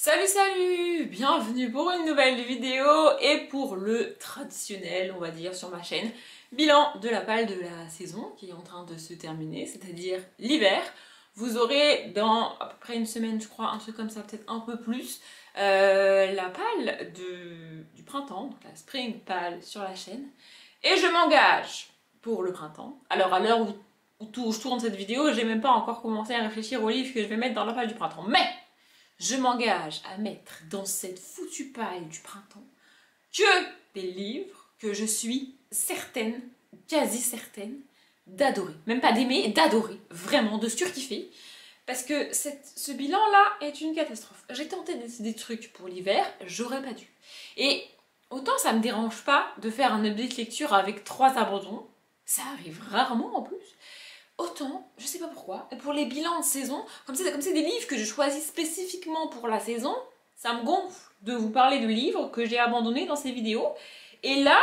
Salut, bienvenue pour une nouvelle vidéo et pour le traditionnel, on va dire, sur ma chaîne, bilan de la palle de la saison qui est en train de se terminer, c'est-à-dire l'hiver. Vous aurez dans à peu près une semaine, je crois, un truc comme ça, peut-être un peu plus, la palle du printemps, donc la spring pal sur la chaîne. Et je m'engage pour le printemps. Alors à l'heure où je tourne cette vidéo, j'ai même pas encore commencé à réfléchir aux livres que je vais mettre dans la palle du printemps. Mais je m'engage à mettre dans cette foutue paille du printemps que des livres que je suis certaine, quasi certaine, d'adorer. Même pas d'aimer, d'adorer. Vraiment, de surkiffer. Parce que ce bilan-là est une catastrophe. J'ai tenté des trucs pour l'hiver, j'aurais pas dû. Et autant ça me dérange pas de faire un update lecture avec 3 abandons, ça arrive rarement en plus. Autant, je sais pas pourquoi, pour les bilans de saison, comme c'est des livres que je choisis spécifiquement pour la saison, ça me gonfle de vous parler de livres que j'ai abandonnés dans ces vidéos. Et là,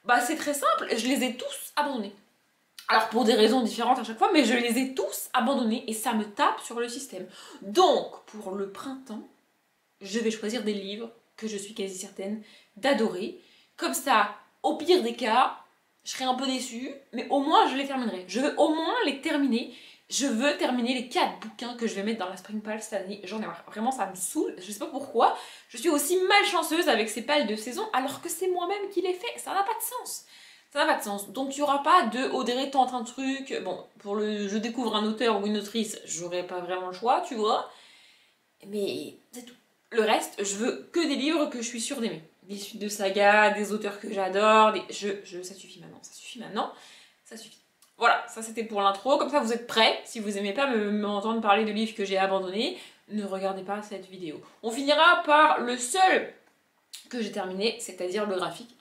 bah c'est très simple, je les ai tous abandonnés. Alors pour des raisons différentes à chaque fois, mais je les ai tous abandonnés et ça me tape sur le système. Donc, pour le printemps, je vais choisir des livres que je suis quasi certaine d'adorer. Comme ça, au pire des cas, je serai un peu déçue, mais au moins je les terminerai. Je veux au moins les terminer. Je veux terminer les 4 bouquins que je vais mettre dans la Spring Pal cette année. J'en ai marre. Vraiment, ça me saoule. Je sais pas pourquoi. Je suis aussi malchanceuse avec ces pales de saison alors que c'est moi-même qui les fais. Ça n'a pas de sens. Ça n'a pas de sens. Donc il n'y aura pas de Audrey tente un truc. Bon, pour le je découvre un auteur ou une autrice, j'aurai pas vraiment le choix, tu vois. Mais c'est tout. Le reste, je veux que des livres que je suis sûre d'aimer. Des suites de sagas, des auteurs que j'adore, ça suffit maintenant, ça suffit maintenant, ça suffit. Voilà, ça c'était pour l'intro, comme ça vous êtes prêts. Si vous aimez pas m'entendre parler de livres que j'ai abandonnés, ne regardez pas cette vidéo. On finira par le seul que j'ai terminé, c'est-à-dire le graphique.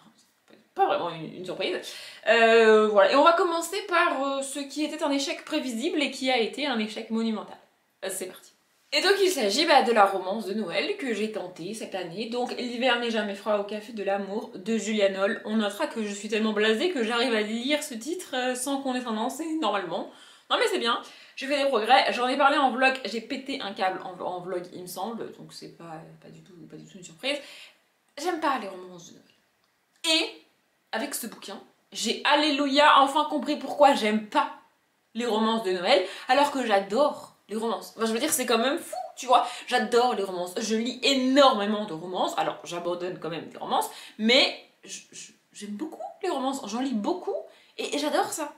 Pas vraiment une surprise. Voilà, et on va commencer par ce qui était un échec prévisible et qui a été un échec monumental. C'est parti. Et donc il s'agit de la romance de Noël que j'ai tentée cette année, donc L'hiver n'est jamais froid au café de l'amour de Julia Knoll. On notera que je suis tellement blasée que j'arrive à lire ce titre sans condescendance normalement. Non mais c'est bien, j'ai fait des progrès, j'en ai parlé en vlog, j'ai pété un câble en vlog il me semble, donc c'est pas du tout une surprise. J'aime pas les romances de Noël. Et avec ce bouquin, j'ai alléluia enfin compris pourquoi j'aime pas les romances de Noël, alors que j'adore les romances. Enfin, je veux dire, c'est quand même fou, tu vois. J'adore les romances. Je lis énormément de romances. Alors, j'abandonne quand même des romances, mais j'aime beaucoup les romances. J'en lis beaucoup et j'adore ça.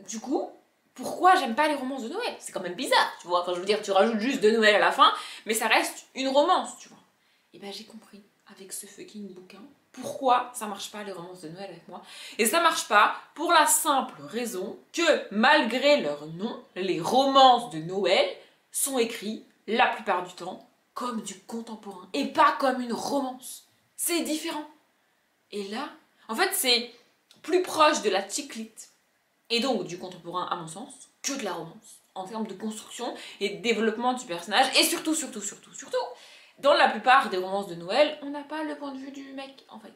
Du coup, pourquoi j'aime pas les romances de Noël? C'est quand même bizarre, tu vois. Enfin, je veux dire, tu rajoutes juste de Noël à la fin, mais ça reste une romance, tu vois. Et ben, j'ai compris avec ce fucking bouquin pourquoi ça marche pas les romances de Noël avec moi. Et ça marche pas pour la simple raison que malgré leur nom, les romances de Noël sont écrits la plupart du temps comme du contemporain et pas comme une romance. C'est différent. Et là, en fait, c'est plus proche de la chick lit et donc du contemporain à mon sens que de la romance en termes de construction et de développement du personnage et surtout dans la plupart des romances de Noël, on n'a pas le point de vue du mec, en fait.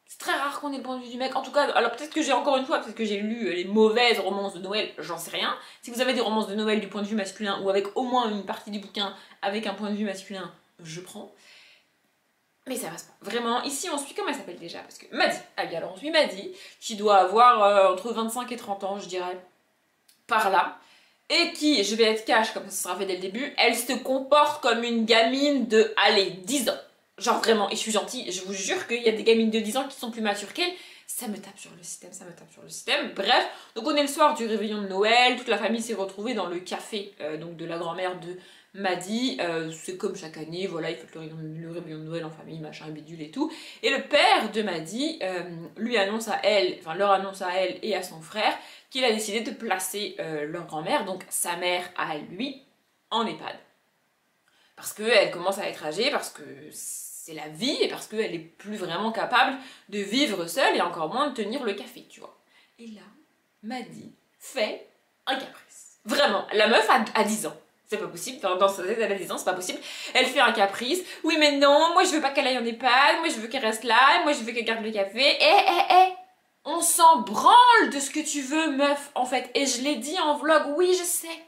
C'est très rare qu'on ait le point de vue du mec. En tout cas, alors peut-être que j'ai encore une fois, peut-être que j'ai lu les mauvaises romances de Noël, j'en sais rien. Si vous avez des romances de Noël du point de vue masculin ou avec au moins une partie du bouquin avec un point de vue masculin, je prends. Mais ça passe pas. Vraiment, ici on suit, comment elle s'appelle déjà? Parce que Maddy. Ah bien alors on suit Maddy, qui doit avoir entre 25 et 30 ans, je dirais, par là. Et qui, je vais être cash comme ça sera fait dès le début, elle se comporte comme une gamine de, allez, 10 ans. Genre vraiment, et je suis gentille, je vous jure qu'il y a des gamines de 10 ans qui sont plus matures qu'elle. Ça me tape sur le système, ça me tape sur le système. Bref, donc on est le soir du réveillon de Noël, toute la famille s'est retrouvée dans le café donc de la grand-mère de Maddy. C'est comme chaque année, voilà, ils font le réveillon de Noël en famille, machin, bidule et tout. Et le père de Maddy lui annonce à elle, enfin leur annonce à elle et à son frère qu'il a décidé de placer leur grand-mère, donc sa mère à lui, en EHPAD. Parce qu'elle commence à être âgée, parce que c'est la vie, et parce qu'elle est plus vraiment capable de vivre seule, et encore moins de tenir le café, tu vois. Et là, Maddy fait un caprice. Vraiment, la meuf a 10 ans. C'est pas possible, dans sa tête elle a 10 ans, c'est pas possible. Elle fait un caprice. Oui mais non, moi je veux pas qu'elle aille en EHPAD, moi je veux qu'elle reste là, moi je veux qu'elle garde le café. On s'en branle de ce que tu veux, meuf, en fait. Et je l'ai dit en vlog, oui, je sais.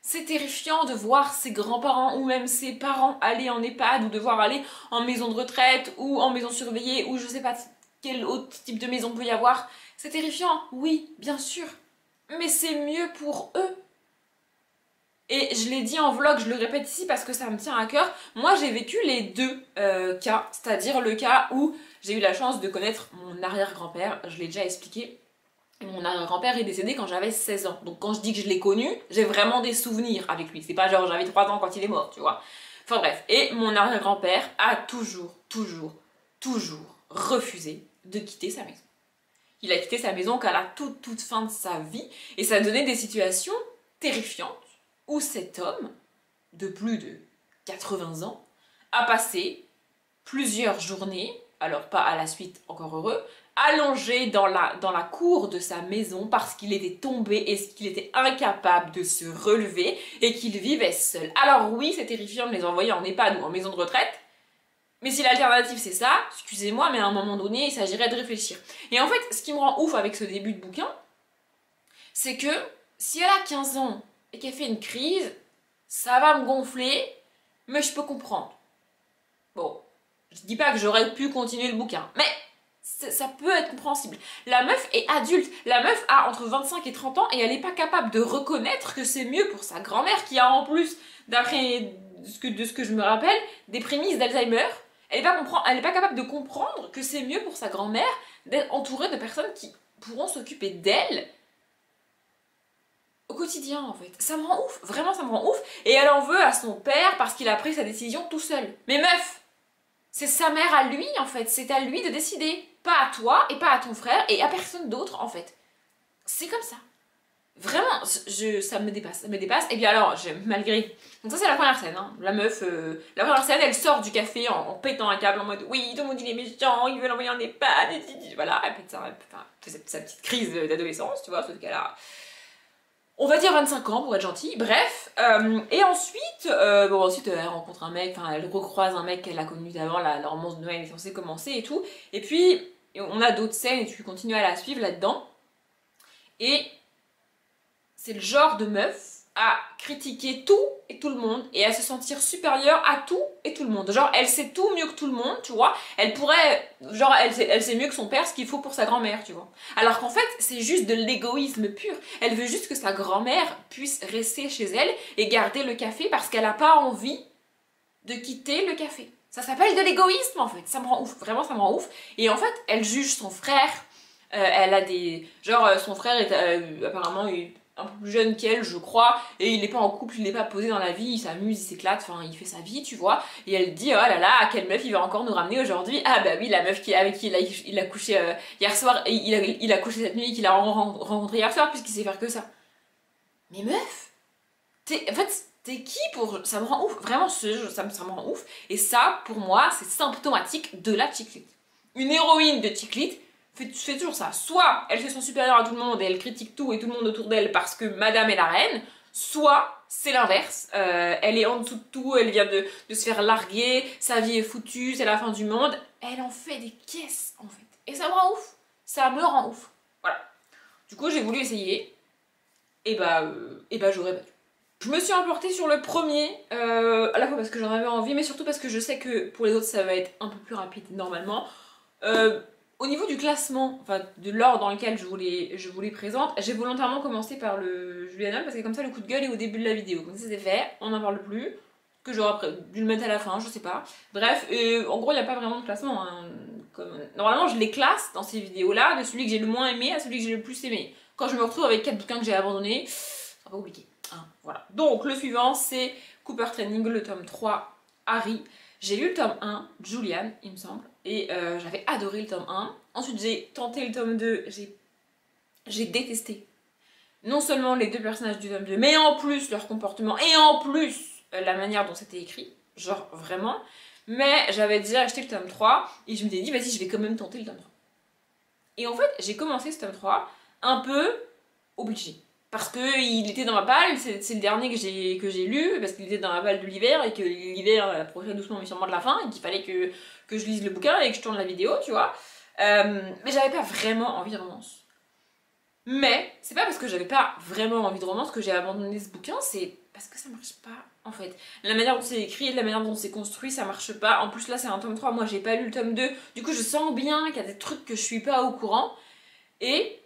C'est terrifiant de voir ses grands-parents ou même ses parents aller en EHPAD ou devoir aller en maison de retraite ou en maison surveillée ou je sais pas quel autre type de maison peut y avoir. C'est terrifiant, oui, bien sûr, mais c'est mieux pour eux. Et je l'ai dit en vlog, je le répète ici parce que ça me tient à cœur. Moi, j'ai vécu les deux cas, c'est-à-dire le cas où j'ai eu la chance de connaître mon arrière-grand-père, je l'ai déjà expliqué. Mon arrière-grand-père est décédé quand j'avais 16 ans. Donc quand je dis que je l'ai connu, j'ai vraiment des souvenirs avec lui. C'est pas genre j'avais 3 ans quand il est mort, tu vois. Enfin bref. Et mon arrière-grand-père a toujours refusé de quitter sa maison. Il a quitté sa maison qu'à la toute fin de sa vie. Et ça donnait des situations terrifiantes où cet homme, de plus de 80 ans, a passé plusieurs journées, alors pas à la suite, encore heureux, allongé dans la cour de sa maison parce qu'il était tombé et qu'il était incapable de se relever et qu'il vivait seul. Alors oui, c'est terrifiant de les envoyer en EHPAD ou en maison de retraite, mais si l'alternative c'est ça, excusez-moi, mais à un moment donné, il s'agirait de réfléchir. Et en fait, ce qui me rend ouf avec ce début de bouquin, c'est que si elle a 15 ans et qu'elle fait une crise, ça va me gonfler, mais je peux comprendre. Bon, je dis pas que j'aurais pu continuer le bouquin, mais ça peut être compréhensible. La meuf est adulte, la meuf a entre 25 et 30 ans et elle n'est pas capable de reconnaître que c'est mieux pour sa grand-mère qui a en plus, d'après de ce que je me rappelle, des prémices d'Alzheimer. Elle n'est pas capable de comprendre que c'est mieux pour sa grand-mère d'être entourée de personnes qui pourront s'occuper d'elle au quotidien en fait. Ça me rend ouf, vraiment ça me rend ouf. Et elle en veut à son père parce qu'il a pris sa décision tout seul. Mais meuf, c'est sa mère à lui en fait, c'est à lui de décider. Pas à toi et pas à ton frère et à personne d'autre en fait. C'est comme ça. Vraiment, ça me dépasse, ça me dépasse. Et bien alors, malgré... Donc ça c'est la première scène, hein. La meuf, la première scène, elle sort du café en pétant un câble en mode « Oui, tout le monde il est méchant, il veut l'envoyer en EHPAD. » Voilà, elle pète sa petite crise d'adolescence, tu vois, sauf qu'elle a... On va dire 25 ans pour être gentille, bref. Et ensuite, elle rencontre un mec, enfin elle recroise un mec qu'elle a connu d'avant, la romance de Noël est censée commencer et tout. Et puis, on a d'autres scènes et tu continues à la suivre là-dedans. Et c'est le genre de meuf à critiquer tout et tout le monde et à se sentir supérieure à tout et tout le monde. Genre, elle sait tout mieux que tout le monde, tu vois. Elle pourrait... Genre, elle sait mieux que son père ce qu'il faut pour sa grand-mère, tu vois. Alors qu'en fait, c'est juste de l'égoïsme pur. Elle veut juste que sa grand-mère puisse rester chez elle et garder le café parce qu'elle n'a pas envie de quitter le café. Ça s'appelle de l'égoïsme, en fait. Ça me rend ouf. Vraiment, ça me rend ouf. Et en fait, elle juge son frère. Elle a des... Genre, son frère est apparemment... un peu plus jeune qu'elle, je crois, et il n'est pas en couple, il n'est pas posé dans la vie, il s'amuse, il s'éclate, enfin, il fait sa vie, tu vois, et elle dit, oh là là, quelle meuf il va encore nous ramener aujourd'hui? Ah bah oui, la meuf avec qui il a couché hier soir, et il a couché cette nuit, qu'il a rencontré hier soir, puisqu'il sait faire que ça. Mais meuf, en fait, t'es qui pour... Ça me rend ouf, vraiment, ça me rend ouf, et ça, pour moi, c'est symptomatique de la chiclite. Une héroïne de chiclite fait toujours ça. Soit elle se sent supérieure à tout le monde et elle critique tout et tout le monde autour d'elle parce que madame est la reine, soit c'est l'inverse. Elle est en dessous de tout, elle vient de se faire larguer, sa vie est foutue, c'est la fin du monde. Elle en fait des caisses en fait. Et ça me rend ouf. Ça me rend ouf. Voilà. Du coup j'ai voulu essayer. Et bah j'aurais battu. Je me suis emportée sur le premier, à la fois parce que j'en avais envie, mais surtout parce que je sais que pour les autres ça va être un peu plus rapide normalement. Au niveau du classement, enfin de l'ordre dans lequel je vous les présente, j'ai volontairement commencé par le Julianol parce que comme ça le coup de gueule est au début de la vidéo. Comme ça c'est fait, on n'en parle plus, que j'aurais dû le mettre à la fin, je sais pas. Bref, en gros il n'y a pas vraiment de classement. Hein. Normalement je les classe dans ces vidéos là, de celui que j'ai le moins aimé à celui que j'ai le plus aimé. Quand je me retrouve avec 4 bouquins que j'ai abandonnés, c'est pas compliqué. Hein, voilà. Donc le suivant c'est Cooper Training, le tome 3, Harry. J'ai lu le tome 1, Julian, il me semble, et j'avais adoré le tome 1. Ensuite, j'ai tenté le tome 2, j'ai détesté. Non seulement les deux personnages du tome 2, mais en plus leur comportement, et en plus la manière dont c'était écrit, genre vraiment. Mais j'avais déjà acheté le tome 3, et je m'étais dit, vas-y, je vais quand même tenter le tome 3. Et en fait, j'ai commencé ce tome 3 un peu obligée. Parce qu'il était dans ma palle, c'est le dernier que j'ai lu, parce qu'il était dans ma palle de l'hiver, et que l'hiver approchait doucement mais sûrement de la fin, et qu'il fallait que je lise le bouquin et que je tourne la vidéo, tu vois. Mais j'avais pas vraiment envie de romance. Mais c'est pas parce que j'avais pas vraiment envie de romance que j'ai abandonné ce bouquin, c'est parce que ça marche pas en fait. La manière dont c'est écrit, la manière dont c'est construit, ça marche pas. En plus là c'est un tome 3, moi j'ai pas lu le tome 2, du coup je sens bien qu'il y a des trucs que je suis pas au courant. Et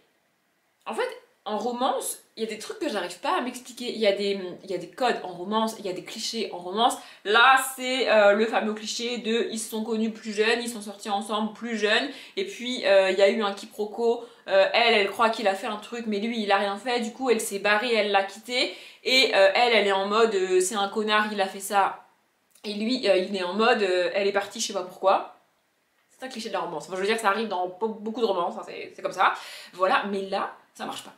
en fait, en romance, il y a des trucs que j'arrive pas à m'expliquer. Il y a des codes en romance, il y a des clichés en romance. Là, c'est le fameux cliché de ils se sont connus plus jeunes, ils sont sortis ensemble plus jeunes, et puis il y a eu un quiproquo. Elle croit qu'il a fait un truc, mais lui, il a rien fait. Du coup, elle s'est barrée, elle l'a quitté. Et elle est en mode c'est un connard, il a fait ça. Et lui, il est en mode elle est partie, je sais pas pourquoi. C'est un cliché de la romance. Enfin, je veux dire, ça arrive dans beaucoup de romances, hein, c'est comme ça. Voilà, mais là, ça marche pas.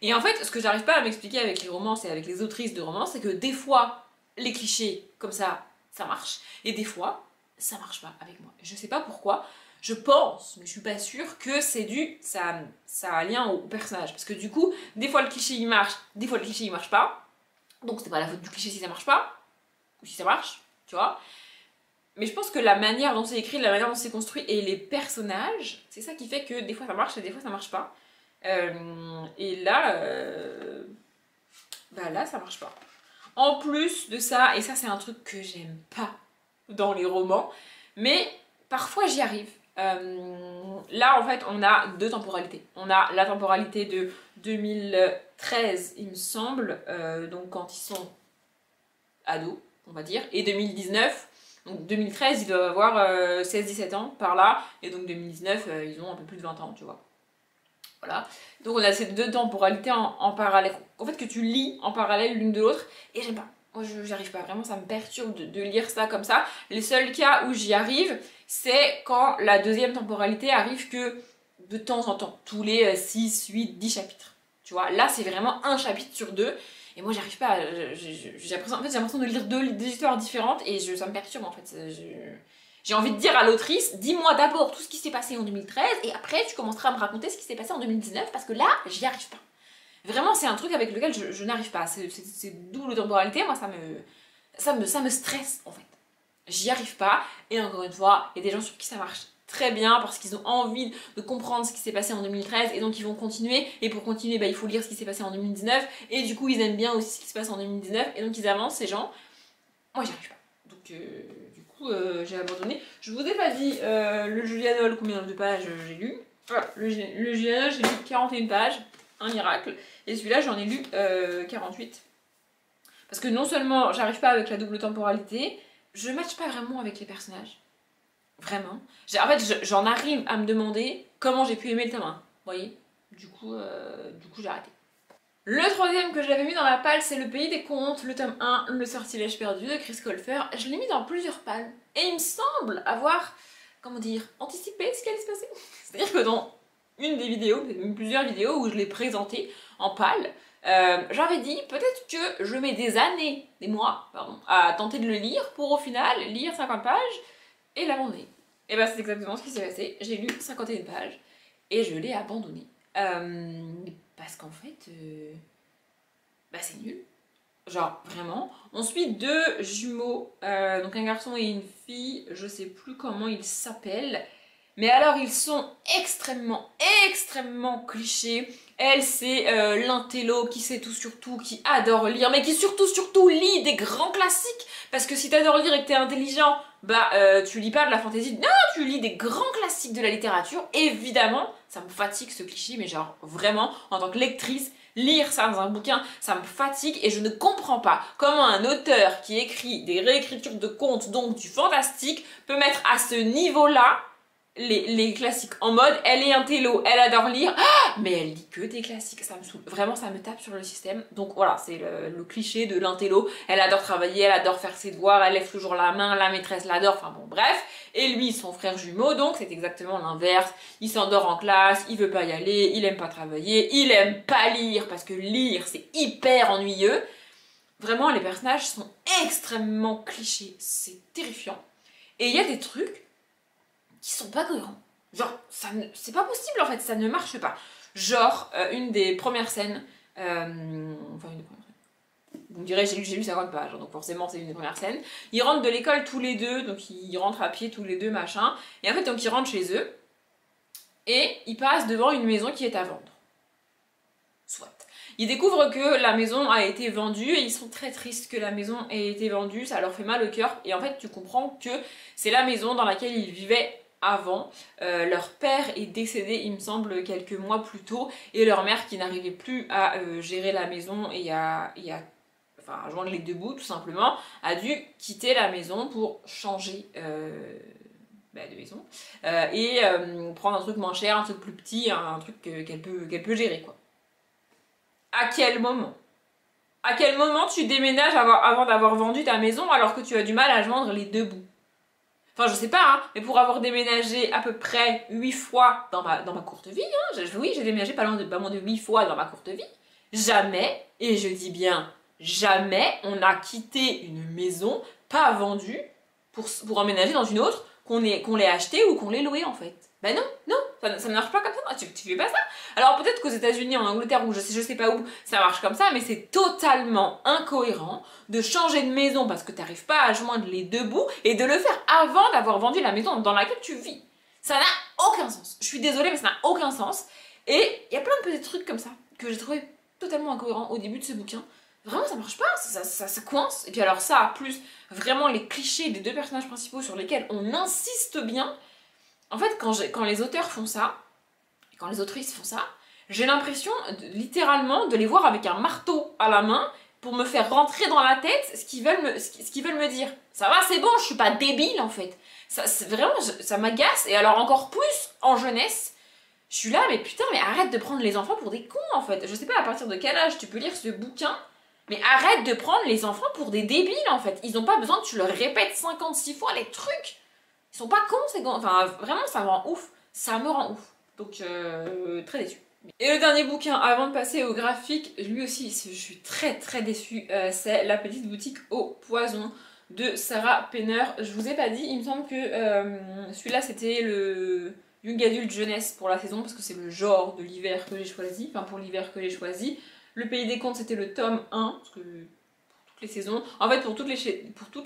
Et en fait, ce que j'arrive pas à m'expliquer avec les romances et avec les autrices de romances, c'est que des fois, les clichés comme ça marche. Et des fois, ça marche pas avec moi. Je sais pas pourquoi. Je pense, mais je suis pas sûre, que c'est ça a un lien au personnage. Parce que du coup, des fois le cliché il marche, des fois le cliché il marche pas. Donc c'est pas la faute du cliché si ça marche pas, ou si ça marche, tu vois. Mais je pense que la manière dont c'est écrit, la manière dont c'est construit et les personnages, c'est ça qui fait que des fois ça marche et des fois ça marche pas. Et là, bah là ça marche pas. En plus de ça, et ça c'est un truc que j'aime pas dans les romans, mais parfois j'y arrive. Là en fait on a deux temporalités. On a la temporalité de 2013 il me semble, donc quand ils sont ados on va dire, et 2019. Donc 2013 ils doivent avoir 16-17 ans par là, et donc 2019 ils ont un peu plus de 20 ans tu vois. Voilà. Donc on a ces deux temporalités en parallèle, en fait que tu lis en parallèle l'une de l'autre, et j'aime pas. Moi j'arrive pas, vraiment ça me perturbe de lire ça comme ça. Les seuls cas où j'y arrive, c'est quand la deuxième temporalité arrive que de temps en temps, tous les 6, 8, 10 chapitres. Tu vois, là c'est vraiment un chapitre sur deux, et moi j'arrive pas, j'ai l'impression de lire deux histoires différentes, et ça me perturbe en fait. J'ai envie de dire à l'autrice, dis-moi d'abord tout ce qui s'est passé en 2013 et après tu commenceras à me raconter ce qui s'est passé en 2019 parce que là, j'y arrive pas. Vraiment, c'est un truc avec lequel je n'arrive pas. C'est double temporalité, moi ça me stresse en fait. J'y arrive pas, et encore une fois, il y a des gens sur qui ça marche très bien parce qu'ils ont envie de comprendre ce qui s'est passé en 2013 et donc ils vont continuer, et pour continuer bah, il faut lire ce qui s'est passé en 2019 et du coup ils aiment bien aussi ce qui se passe en 2019 et donc ils avancent ces gens. Moi j'y arrive pas. Donc j'ai abandonné. Je vous ai pas dit le Julianol combien de pages j'ai lu. Voilà, le Julianol j'ai lu 41 pages, un miracle. Et celui-là j'en ai lu 48. Parce que non seulement j'arrive pas avec la double temporalité, je matche pas vraiment avec les personnages. Vraiment. En fait j'en arrive à me demander comment j'ai pu aimer le tome 1. Vous voyez, du coup j'ai arrêté. Le troisième que j'avais mis dans la palle, c'est Le Pays des Contes, le tome 1, Le Sortilège perdu de Chris Colfer. Je l'ai mis dans plusieurs palles. Et il me semble avoir, comment dire, anticipé ce qui allait se passer. C'est-à-dire que dans une des vidéos, même plusieurs vidéos où je l'ai présenté en palle, j'avais dit peut-être que je mets des mois, à tenter de le lire pour au final lire 50 pages et l'abandonner. Et ben c'est exactement ce qui s'est passé. J'ai lu 51 pages et je l'ai abandonné. Parce qu'en fait, bah c'est nul. Genre, vraiment. On suit deux jumeaux, donc un garçon et une fille, je sais plus comment ils s'appellent. Mais alors, ils sont extrêmement clichés. Elle, c'est l'intello qui sait tout sur tout, qui adore lire, mais qui surtout lit des grands classiques. Parce que si t'adores lire et que t'es intelligent, bah tu lis pas de la fantaisie, non, tu lis des grands classiques de la littérature. Évidemment, ça me fatigue ce cliché, mais genre vraiment, en tant que lectrice, lire ça dans un bouquin, ça me fatigue et je ne comprends pas comment un auteur qui écrit des réécritures de contes, donc du fantastique, peut mettre à ce niveau-là les classiques, en mode elle est un télo, elle adore lire, mais elle lit que des classiques, ça me saoule, vraiment ça me tape sur le système. Donc voilà, c'est le cliché de l'intello, elle adore travailler, elle adore faire ses devoirs, elle lève toujours la main, la maîtresse l'adore, enfin bon bref. Et lui, son frère jumeau, donc c'est exactement l'inverse, il s'endort en classe, il veut pas y aller, il aime pas travailler, il aime pas lire parce que lire c'est hyper ennuyeux. Vraiment les personnages sont extrêmement clichés, c'est terrifiant. Et il y a des trucs qui sont pas cohérents. Genre, c'est pas possible en fait, ça ne marche pas. Genre, une des premières scènes, enfin une des premières scènes, vous me direz, j'ai lu 50 pages, donc forcément c'est une des premières scènes. Ils rentrent de l'école tous les deux, donc ils rentrent à pied tous les deux, machin. Et en fait, donc ils rentrent chez eux, et ils passent devant une maison qui est à vendre. Ils découvrent que la maison a été vendue et ils sont très tristes que la maison ait été vendue, ça leur fait mal au cœur. Et en fait, tu comprends que c'est la maison dans laquelle ils vivaient avant. Leur père est décédé, il me semble, quelques mois plus tôt, et leur mère, qui n'arrivait plus à gérer la maison et à enfin, joindre les deux bouts, tout simplement, a dû quitter la maison pour changer de maison et prendre un truc moins cher, un truc plus petit, un truc qu'elle peut gérer, quoi. À quel moment? À quel moment tu déménages avant d'avoir vendu ta maison alors que tu as du mal à joindre les deux bouts? Enfin, je sais pas, hein, mais pour avoir déménagé à peu près 8 fois dans ma courte vie, hein, oui, j'ai déménagé pas moins de 8 fois dans ma courte vie, jamais, et je dis bien jamais, on a quitté une maison pas vendue pour emménager dans une autre, qu'on l'ait achetée ou qu'on l'ait louée, en fait. Ben non, ça ne marche pas comme ça, tu fais pas ça. Alors peut-être qu'aux États-Unis, en Angleterre, ou je sais pas où, ça marche comme ça, mais c'est totalement incohérent de changer de maison parce que tu n'arrives pas à joindre les deux bouts et de le faire avant d'avoir vendu la maison dans laquelle tu vis. Ça n'a aucun sens. Je suis désolée, mais ça n'a aucun sens. Et il y a plein de petits trucs comme ça que j'ai trouvé totalement incohérents au début de ce bouquin. Vraiment, ça marche pas, ça coince. Et puis alors ça, plus vraiment les clichés des deux personnages principaux sur lesquels on insiste bien. En fait, quand les auteurs font ça, quand les autrices font ça, j'ai l'impression, littéralement, de les voir avec un marteau à la main pour me faire rentrer dans la tête ce qu'ils veulent me dire. Ça va, c'est bon, je suis pas débile, en fait. Vraiment, ça m'agace. Et alors, encore plus en jeunesse, je suis là, mais putain, mais arrête de prendre les enfants pour des cons, en fait. Je sais pas à partir de quel âge tu peux lire ce bouquin, mais arrête de prendre les enfants pour des débiles, en fait. Ils ont pas besoin que tu leur répètes 56 fois les trucs. Ils sont pas cons, ces gars. Enfin, vraiment, ça me rend ouf. Ça me rend ouf. Donc, très déçue. Et le dernier bouquin, avant de passer au graphique, lui aussi, je suis très très déçue. C'est La petite boutique au poison de Sarah Penner. Je vous ai pas dit, il me semble que celui-là, c'était le Young Adult Jeunesse pour la saison, parce que c'est le genre de l'hiver que j'ai choisi. Enfin, pour l'hiver que j'ai choisi. Le Pays des Contes, c'était le tome 1, parce que les saisons. En fait, pour toutes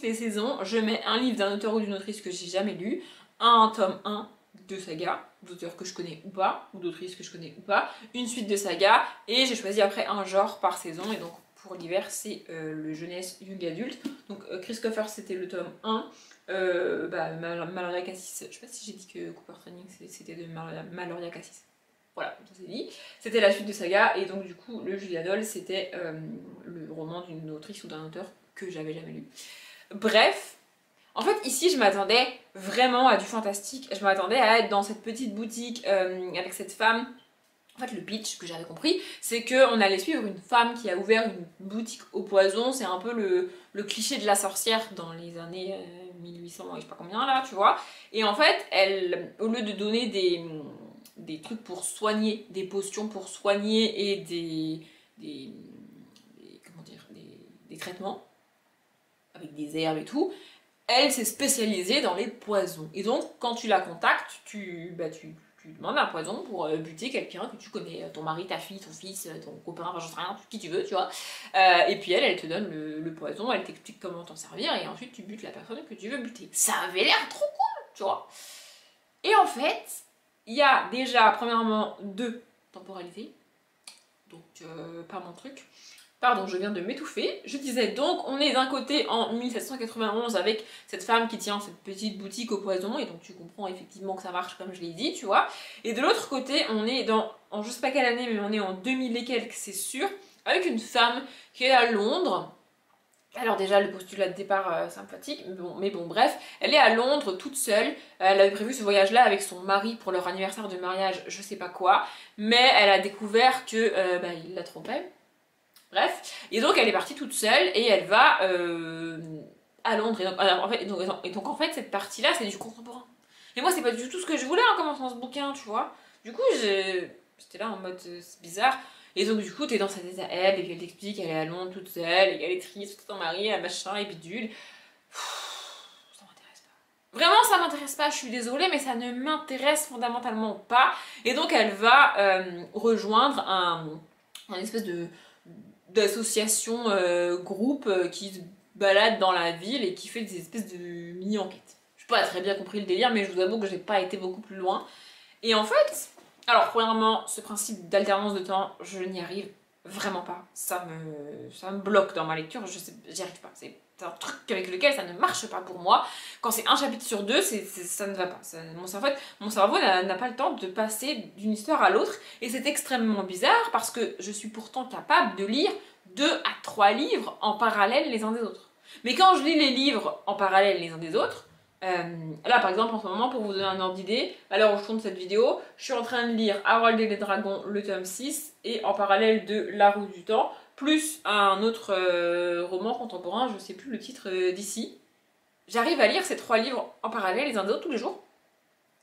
les saisons, je mets un livre d'un auteur ou d'une autrice que j'ai jamais lu, un tome 1 de saga, d'auteurs que je connais ou pas, ou d'autrices que je connais ou pas, une suite de saga, et j'ai choisi après un genre par saison, et donc pour l'hiver, c'est le jeunesse young adulte. Donc Christopher, c'était le tome 1, Maloria Cassis, je sais pas si j'ai dit que Cooper Training, c'était de Maloria Cassis. Voilà, comme ça c'est dit. C'était la suite de saga, et donc du coup, le Julia Doll, c'était le roman d'une autrice ou d'un auteur que j'avais jamais lu. Bref, en fait, ici, je m'attendais vraiment à du fantastique. Je m'attendais à être dans cette petite boutique avec cette femme. En fait, le pitch que j'avais compris, c'est qu'on allait suivre une femme qui a ouvert une boutique au poison. C'est un peu le cliché de la sorcière dans les années 1800 et je sais pas combien là, tu vois. Et en fait, elle, au lieu de donner des trucs pour soigner, des potions pour soigner et des traitements avec des herbes et tout, elle s'est spécialisée dans les poisons. Et donc, quand tu la contactes, tu demandes un poison pour buter quelqu'un que tu connais, ton mari, ta fille, ton fils, ton copain, enfin j'en sais rien, qui tu veux, tu vois. Et puis elle te donne le poison, elle t'explique comment t'en servir, et ensuite tu butes la personne que tu veux buter. Ça avait l'air trop cool, tu vois. Et en fait, il y a déjà, premièrement, 2 temporalités. Donc, pas mon truc. Pardon, je viens de m'étouffer. Je disais donc, on est d'un côté en 1791 avec cette femme qui tient cette petite boutique au poison, et donc tu comprends effectivement que ça marche comme je l'ai dit, tu vois. Et de l'autre côté, on est en je sais pas quelle année, mais on est en 2000 et quelques, c'est sûr, avec une femme qui est à Londres. Alors déjà, le postulat de départ sympathique, mais bon, bref, elle est à Londres toute seule. Elle avait prévu ce voyage-là avec son mari pour leur anniversaire de mariage, je sais pas quoi, mais elle a découvert que il la trompait. Bref, et donc elle est partie toute seule et elle va à Londres. Et donc en fait, cette partie-là, c'est du contemporain. Et moi, c'est pas du tout ce que je voulais en commençant ce bouquin, tu vois. Du coup, j'étais là en mode c'est bizarre. Et donc du coup, t'es dans sa tête à elle, et puis elle t'explique qu'elle est à Londres toute seule, et qu'elle est triste, tout son mari, un machin, et bidule. Ça m'intéresse pas. Vraiment, ça m'intéresse pas, je suis désolée, mais ça ne m'intéresse fondamentalement pas. Et donc elle va rejoindre un espèce d'association groupe qui se balade dans la ville et qui fait des espèces de mini-enquêtes. Je n'ai pas très bien compris le délire, mais je vous avoue que j'ai pas été beaucoup plus loin. Et en fait, alors premièrement, ce principe d'alternance de temps, je n'y arrive Vraiment pas. Ça me bloque dans ma lecture, j'y arrive pas. C'est un truc avec lequel ça ne marche pas pour moi. Quand c'est un chapitre sur deux, ça ne va pas. Mon cerveau n'a pas le temps de passer d'une histoire à l'autre. Et c'est extrêmement bizarre parce que je suis pourtant capable de lire 2 à 3 livres en parallèle les uns des autres. Mais quand je lis les livres en parallèle les uns des autres, là par exemple en ce moment, pour vous donner un ordre d'idée, à l'heure où je tourne cette vidéo, je suis en train de lire Harold et les dragons, le tome 6, et en parallèle de La roue du temps, plus un autre roman contemporain, je sais plus le titre d'ici. J'arrive à lire ces 3 livres en parallèle les uns des autres tous les jours.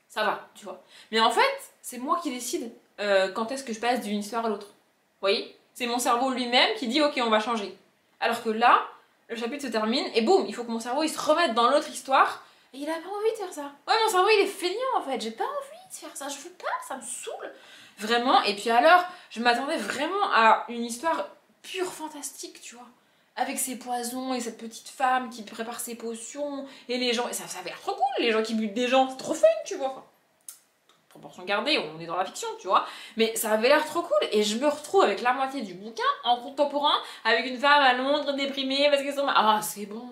Ça va, tu vois. Mais en fait, c'est moi qui décide quand est-ce que je passe d'une histoire à l'autre. Vous voyez? C'est mon cerveau lui-même qui dit ok, on va changer. Alors que là, le chapitre se termine et boum, il faut que mon cerveau il se remette dans l'autre histoire. Et il a pas envie de faire ça. Ouais, mon cerveau il est feignant en fait, j'ai pas envie de faire ça, je veux pas, ça me saoule. Vraiment, et puis alors, je m'attendais vraiment à une histoire pure fantastique, tu vois. Avec ses poisons et cette petite femme qui prépare ses potions et les gens. Et ça avait l'air trop cool, les gens qui butent des gens, c'est trop fun, tu vois. Enfin, proportion gardée, on est dans la fiction, tu vois. Mais ça avait l'air trop cool et je me retrouve avec la moitié du bouquin en contemporain avec une femme à Londres déprimée parce qu'elles sont... Ah, c'est bon.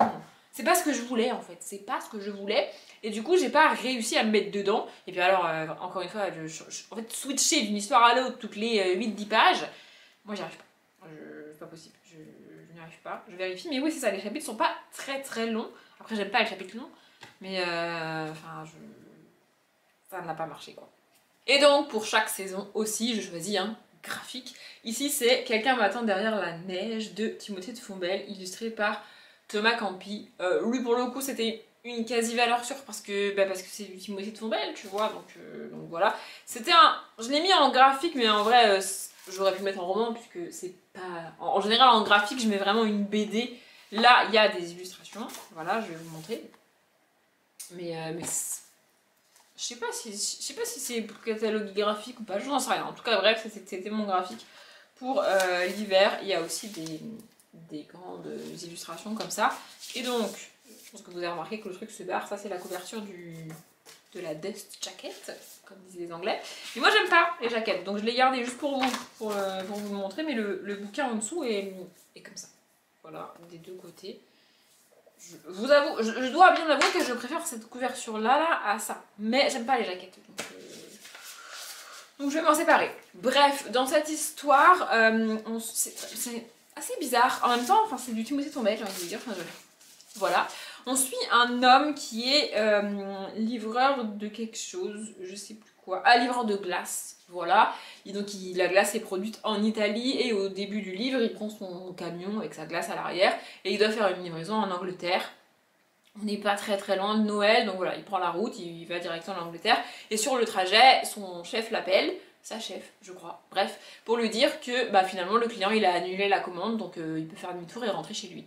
C'est pas ce que je voulais en fait, c'est pas ce que je voulais. Et du coup, j'ai pas réussi à me mettre dedans. Et puis alors, encore une fois, en fait, switcher d'une histoire à l'autre toutes les 8-10 pages, moi j'y arrive pas. C'est pas possible, je n'y arrive pas. Je vérifie, mais oui, c'est ça, les chapitres sont pas très très longs. Après, j'aime pas les chapitres longs, mais enfin, ça n'a pas marché quoi. Et donc, pour chaque saison aussi, je choisis un graphique. Ici, c'est Quelqu'un m'attend derrière la neige de Timothée de Fombelle, illustré par Thomas Campi. Lui, pour le coup, c'était une quasi-valeur sûre parce que c'est du Timothée de Fombelle, tu vois, donc voilà. C'était un... Je l'ai mis en graphique, mais en vrai, j'aurais pu le mettre en roman, puisque c'est pas... En général, en graphique, je mets vraiment une BD. Là, il y a des illustrations, voilà, je vais vous montrer. Mais je sais pas si c'est pour catalogue graphique ou pas, je n'en sais rien. En tout cas, bref, c'était mon graphique pour l'hiver. Il y a aussi des grandes illustrations comme ça. Et donc, je pense que vous avez remarqué que le truc se barre. Ça, c'est la couverture de la Dust Jacket, comme disent les Anglais. Mais moi, j'aime pas les jaquettes, donc je l'ai gardé juste pour vous le montrer. Mais le bouquin en dessous est comme ça. Voilà, des deux côtés. Je dois bien avouer que je préfère cette couverture là à ça. Mais j'aime pas les jaquettes. Donc je vais m'en séparer. Bref, dans cette histoire, c'est assez bizarre. En même temps, enfin, c'est du Timothée de Fombelle, j'ai envie de dire. Enfin, voilà. On suit un homme qui est livreur de quelque chose, je sais plus quoi. Ah, livreur de glace. Voilà. Et donc la glace est produite en Italie et au début du livre, il prend son camion avec sa glace à l'arrière et il doit faire une livraison en Angleterre. On n'est pas très très loin de Noël, donc voilà, il prend la route, il va directement en Angleterre et sur le trajet, son chef l'appelle, sa chef je crois, bref, pour lui dire que finalement le client il a annulé la commande, donc il peut faire demi-tour et rentrer chez lui.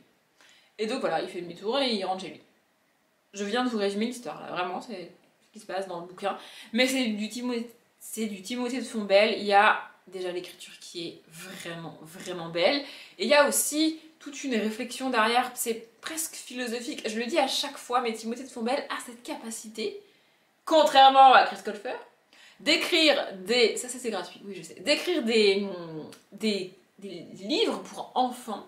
Et donc voilà, il fait demi-tour et il rentre chez lui. Je viens de vous résumer l'histoire là, vraiment, c'est ce qui se passe dans le bouquin, mais c'est du Timothée de Fombelle. Il y a déjà l'écriture qui est vraiment vraiment belle et il y a aussi toute une réflexion derrière, c'est presque philosophique, je le dis à chaque fois, mais Timothée de Fombelle a cette capacité, contrairement à Chris Colfer, d'écrire des... ça c'est gratuit, oui je sais, d'écrire des livres pour enfants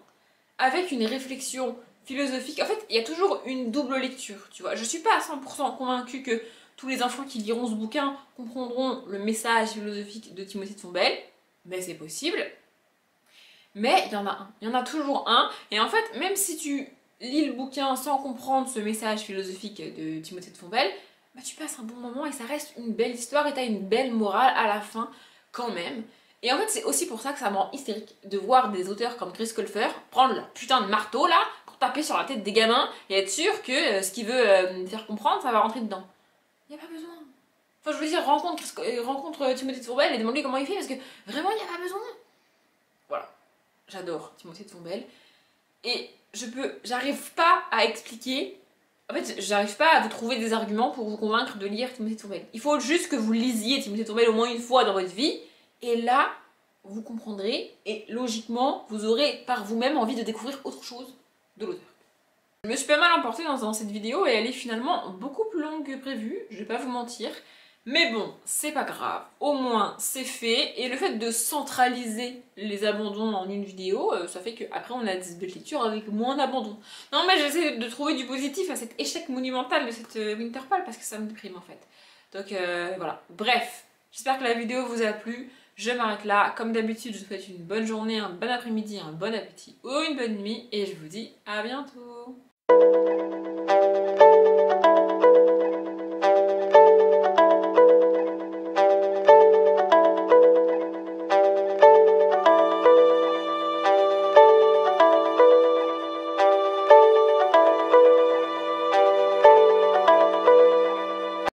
avec une réflexion philosophique. En fait, il y a toujours une double lecture, tu vois. Je suis pas à 100% convaincue que tous les enfants qui liront ce bouquin comprendront le message philosophique de Timothée de Fombelle, mais c'est possible. Mais il y en a un, il y en a toujours un, et en fait, même si tu lis le bouquin sans comprendre ce message philosophique de Timothée de Fombelle, tu passes un bon moment et ça reste une belle histoire et t'as une belle morale à la fin quand même. Et en fait, c'est aussi pour ça que ça me rend hystérique de voir des auteurs comme Chris Colfer prendre leur putain de marteau là pour taper sur la tête des gamins et être sûr que ce qu'il veut faire comprendre, ça va rentrer dedans. Il n'y a pas besoin. Enfin, je veux dire, rencontre Timothée de Fombelle et demande-lui comment il fait parce que vraiment, il n'y a pas besoin. Voilà. J'adore Timothée de Fombelle. Et j'arrive pas à expliquer. En fait, j'arrive pas à vous trouver des arguments pour vous convaincre de lire Timothée de Fombelle. Il faut juste que vous lisiez Timothée de Fombelle au moins une fois dans votre vie. Et là, vous comprendrez et logiquement, vous aurez par vous-même envie de découvrir autre chose de l'auteur. Je me suis pas mal emportée dans cette vidéo et elle est finalement beaucoup plus longue que prévu, je vais pas vous mentir. Mais bon, c'est pas grave, au moins c'est fait, et le fait de centraliser les abandons en une vidéo, ça fait qu'après on a des belles lectures avec moins d'abandons. Non mais j'essaie de trouver du positif à cet échec monumental de cette Winterpale, parce que ça me déprime en fait. Donc voilà, bref, j'espère que la vidéo vous a plu, je m'arrête là. Comme d'habitude, je vous souhaite une bonne journée, un bon après-midi, un bon appétit ou une bonne nuit, et je vous dis à bientôt.